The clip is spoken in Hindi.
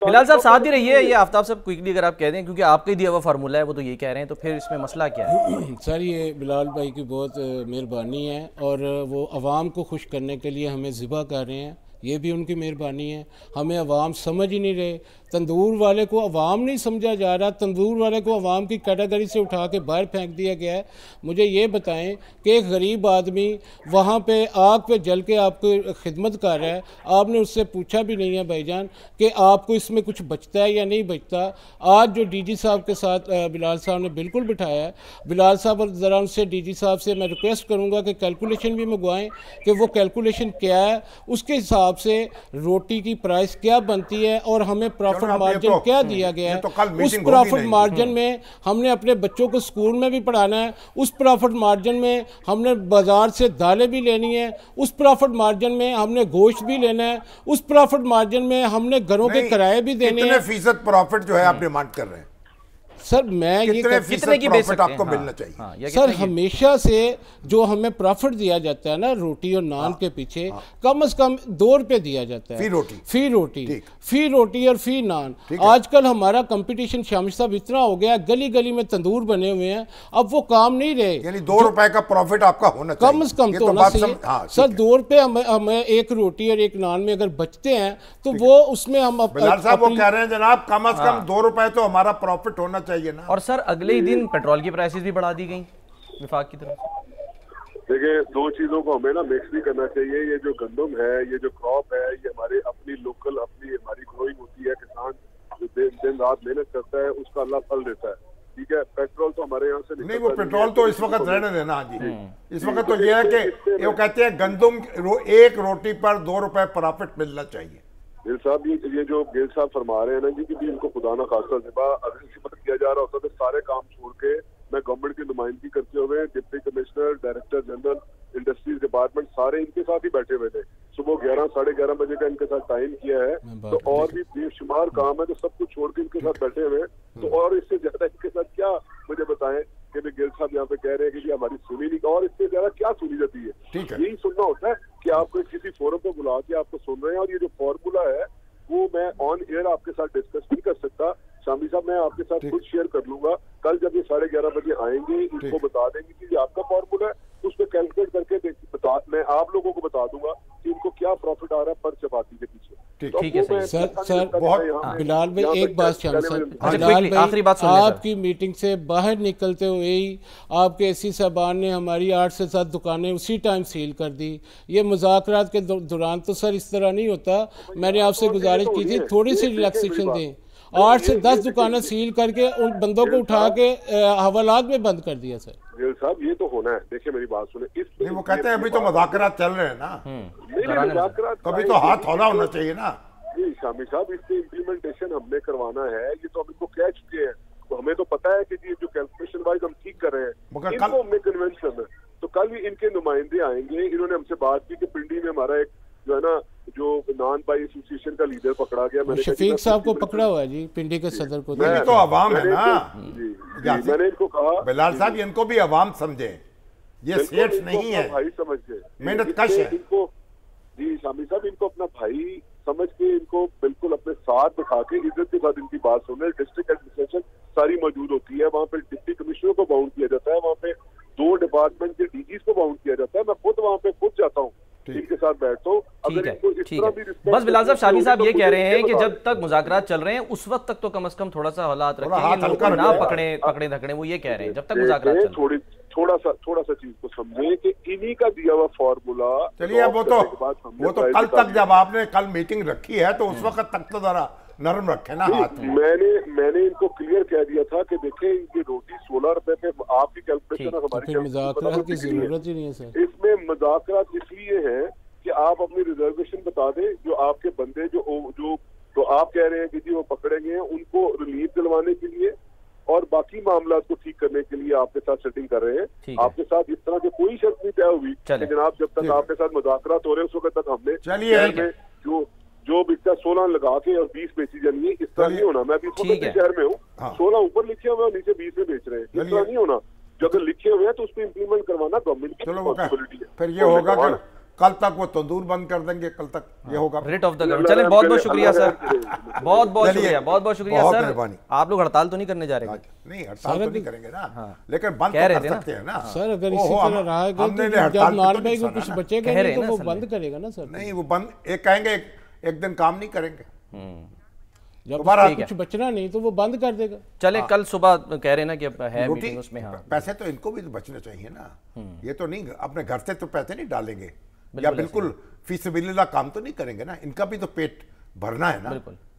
बिलाल साहब साथ ही रहिए, ये आफ्ताब साहब क्विकली अगर आप कह दें, क्योंकि आपका ही दिया हुआ फार्मूला है, वो तो ये कह रहे हैं, तो फिर इसमें मसला क्या है? सर ये बिलाल भाई की बहुत मेहरबानी है और वो अवाम को खुश करने के लिए हमें ज़िबा कर रहे हैं, ये भी उनकी मेहरबानी है। हमें अवाम समझ ही नहीं रहे, तंदूर वाले को अवाम नहीं समझा जा रहा, तंदूर वाले को अवाम की कैटेगरी से उठा के बाहर फेंक दिया गया है। मुझे ये बताएं कि एक गरीब आदमी वहाँ पे आग पे जल के आपको खिदमत कर रहा है, आपने उससे पूछा भी नहीं है भाईजान कि आपको इसमें कुछ बचता है या नहीं बचता। आज जो डीजी साहब के साथ बिलाल साहब ने बिल्कुल बिठाया है, बिलाल साहब ज़रा उनसे डीजी साहब से मैं रिक्वेस्ट करूँगा कि कैलकुलेशन भी मंगवाएँ कि वो कैलकुलेशन क्या है, उसके हिसाब से रोटी की प्राइस क्या बनती है और हमें प्रॉफिट मार्जिन क्या दिया गया है। उस प्रॉफिट मार्जिन में हमने अपने बच्चों को स्कूल में भी पढ़ाना है, उस प्रॉफिट मार्जिन में हमने बाजार से दालें भी लेनी है, उस प्रॉफिट मार्जिन में हमने गोश्त भी लेना है, उस प्रॉफिट मार्जिन में हमने घरों के किराए भी देने हैं। कितने फीसद प्रॉफिट जो है आप डिमांड कर रहे हैं? सर मैं ये कितने की प्रॉफिट आपको मिलना चाहिए? सर हमेशा से जो हमें प्रॉफिट दिया जाता है ना रोटी और नान के पीछे, कम से कम 2 रुपये दिया जाता है फी रोटी और फी नान। आजकल हमारा कंपटीशन शामिल साहब इतना हो गया, गली गली में तंदूर बने हुए हैं, अब वो काम नहीं रहे। यानी 2 रुपए का प्रॉफिट आपका होना चाहिए, कम से कम तो होना चाहिए। सर 2 रुपये हमें एक रोटी और एक नान में अगर बचते हैं तो वो उसमें हम बिलाल साहब वो कह रहे हैं जनाब कम से कम 2 रुपए तो हमारा प्रॉफिट होना चाहिए ना। और सर अगले ही दिन पेट्रोल की प्राइसेस भी बढ़ा दी गई विफाक की तरफ से। देखिए 2 चीजों को हमें ना मिक्स नहीं करना चाहिए। ये जो गंदम है, ये जो क्रॉप है, ये हमारे अपनी लोकल अपनी हमारी ग्रोइंग होती है। किसान जो दिन रात मेहनत करता है उसका अल्लाह फल देता है, ठीक है। पेट्रोल तो हमारे यहाँ से नहीं, वो पेट्रोल तो इस वक्त रहने देना जी। इस वक्त तो ये है कि वो कहते हैं गंदम एक रोटी पर 2 रुपए प्रॉफिट मिलना चाहिए। गिल साहब ये जो गिल साहब फरमा रहे हैं ना जी कि भी इनको खुदा ना खासा ज़िबा अगर सिफत किया जा रहा होता तो सारे काम छोड़ के मैं गवर्नमेंट की नुमाइंदगी करते हुए deputy commissioner, director general, industries department सारे इनके साथ ही बैठे हुए थे। सुबह 11 साढ़े 11 बजे का इनके साथ टाइम किया है, तो और भी बेशुमार काम है, तो सब कुछ छोड़ के इनके साथ बैठे हुए हैं। तो और इससे ज्यादा इनके साथ क्या मुझे बताएं कि गिल साहब यहाँ पे कह रहे हैं कि हमारी सुनी नहीं, और इससे ज्यादा क्या सुनी जाती है? यही सुनना होता है कि आपको किसी फोरम पर बुला के आपको सुन रहे हैं, और ये जो फॉर्मूला है वो मैं ऑन एयर आपके साथ डिस्कस नहीं कर सकता। शामी साहब मैं आपके साथ खुद शेयर कर लूंगा, कल जब ये 11:30 बजे आएंगे इनको बता देंगे कि ये आपका फॉर्मूला है, उस पर कैलकुलेट करके मैं आप लोगों को बता दूंगा कि इनको क्या प्रॉफिट आ रहा है पर चपाती के पीछे। ठीक है सर बहुत बिलाल भाई एक बात बिलाल भाई आपकी मीटिंग से बाहर निकलते हुए ही आपके एसी साहबान ने हमारी 8 से 7 दुकानें उसी टाइम सील कर दी। ये मुज़ाकरात के दौरान तो सर इस तरह नहीं होता। मैंने आपसे गुजारिश की थी थोड़ी सी रिलैक्सेशन दें। 8 से 10 दुकानें सील करके उन बंदों को उठा के हवालात में बंद कर दिया। सर गिल साहब ये तो होना है, देखिए मेरी बात सुने। नहीं वो कहते हैं अभी तो मुज़ाकरात चल रहे हैं ना, कभी तो हाथ हौला होना चाहिए ना। नहीं शामी साहब इसके इम्प्लीमेंटेशन हमने करवाना है, ये तो हम इनको कह चुके हैं, तो हमें तो पता है कि ये जो कैलकुलेशन वाइज हम ठीक कर रहे हैं इनको हमें कन्विंस करना है। तो कल भी इनके नुमाइंदे आएंगे, इन्होंने हमसे बात की कि पिंडी में हमारा एक जो है ना जो नॉन बाई एसोसिएशन का लीडर पकड़ा गया, मैंने शफीक साहब को पकड़ा हुआ है जी, पिंडी के सदर को। तो अवाम है ना मैंने इनको कहा बिलाल साहब इनको भी अवाम समझे, ये सेठ नहीं है, भाई समझ के मेहनत कश है इनको। जी शामी साहब इनको अपना भाई समझ के इनको बिल्कुल अपने साथ दिखा के इज्जत के साथ इनकी बात सुन रहे। डिस्ट्रिक्ट एडमिनिस्ट्रेशन सारी मौजूद होती है, वहाँ पे डिप्टी कमिश्नर को बाउंड किया जाता है, वहाँ पे 2 डिपार्टमेंट के डीजीज को बाउंड किया जाता है। मैं खुद वहाँ पे जाता हूँ, इनके साथ बैठता हूँ। ठीक है बस बिलाल साहब शामी साहब ये कह रहे हैं कि जब तक मुज़ाकरात चल रहे हैं उस वक्त तक तो कम से कम थोड़ा सा हालात रखें, ना पकड़े धकड़े, वो ये कह रहे हैं जब तक मुज़ाकरात चल रहे हैं। थोड़ा सा चीज को समझे कि इन्हीं का दिया हुआ फॉर्मूला। चलिए वो तो कल तक जब आपने कल मीटिंग रखी है तो उस वक्त तक तो जरा नरम रखे ना हाथ। मैंने इनको क्लियर कह दिया था कि देखें ये रोटी 16 रुपए पे आपकी कैलकुलेशन हमारी मुज़ाकरात की जरूरत ही नहीं है सर। इसमें मुज़ाकरात इसलिए है कि आप अपनी रिजर्वेशन बता दें, जो आपके बंदे जो तो आप कह रहे हैं कि जी वो पकड़े गए हैं उनको रिलीफ दिलवाने के लिए और बाकी मामला को ठीक करने के लिए आपके साथ सेटिंग कर रहे हैं। आपके साथ इस तरह की कोई शर्त नहीं तय हुई कि जनाब जब तक आपके साथ मुज़ाकरात हो रहे हैं उस वक्त तक हमने जो बिकता 16 लगा के और 20 बेची जानी है, इस तरह नहीं होना। मैं अभी शहर में हूँ, 16 ऊपर लिखे हुए और नीचे 20 में बेच रहे हैं, इस तरह नहीं होना। जो अगर लिखे हुए हैं तो उस पर इम्प्लीमेंट करवाना गवर्नमेंट की रिस्पॉन्सिबिलिटी है। फिर ये होगा कल तक वो तंदूर बंद कर देंगे, कल तक ये होगा। Writ of the government. चलें, बहुत बहुत शुक्रिया सर, बहुत बहुत शुक्रिया, बहुत बहुत शुक्रिया बहुत सर। मेहरबानी। आप लोग हड़ताल तो नहीं करने जा रहे? नहीं, हड़ताल तो नहीं करेंगे ना, लेकिन बंद कह तो रहे कर थे ना। सकते हैं ना सर अगर इसी तरह रहेगा हमने तो हड़ताल जब पे नान तो भाई को नहीं कुछ सुना ना। बचेगा कह रहे नहीं तो हैं वो ना बंद असल करेगा ना सर। नहीं, वो बंद एक कहेंगे एक दिन काम नहीं करेंगे, जब दोबारा उसको कुछ बचना नहीं तो वो बंद कर देगा। चले, कल सुबह कह रहे हैं ना कि है रोटी मीटिंग उसमें। हाँ, पैसे तो इनको भी तो बचने चाहिए ना, ये तो नहीं अपने घर से तो पैसे नहीं डालेंगे या बिल्कुल फीसबिलिल्लाह काम तो नहीं करेंगे ना, इनका भी तो पेट भरना है ना। बिल्कुल।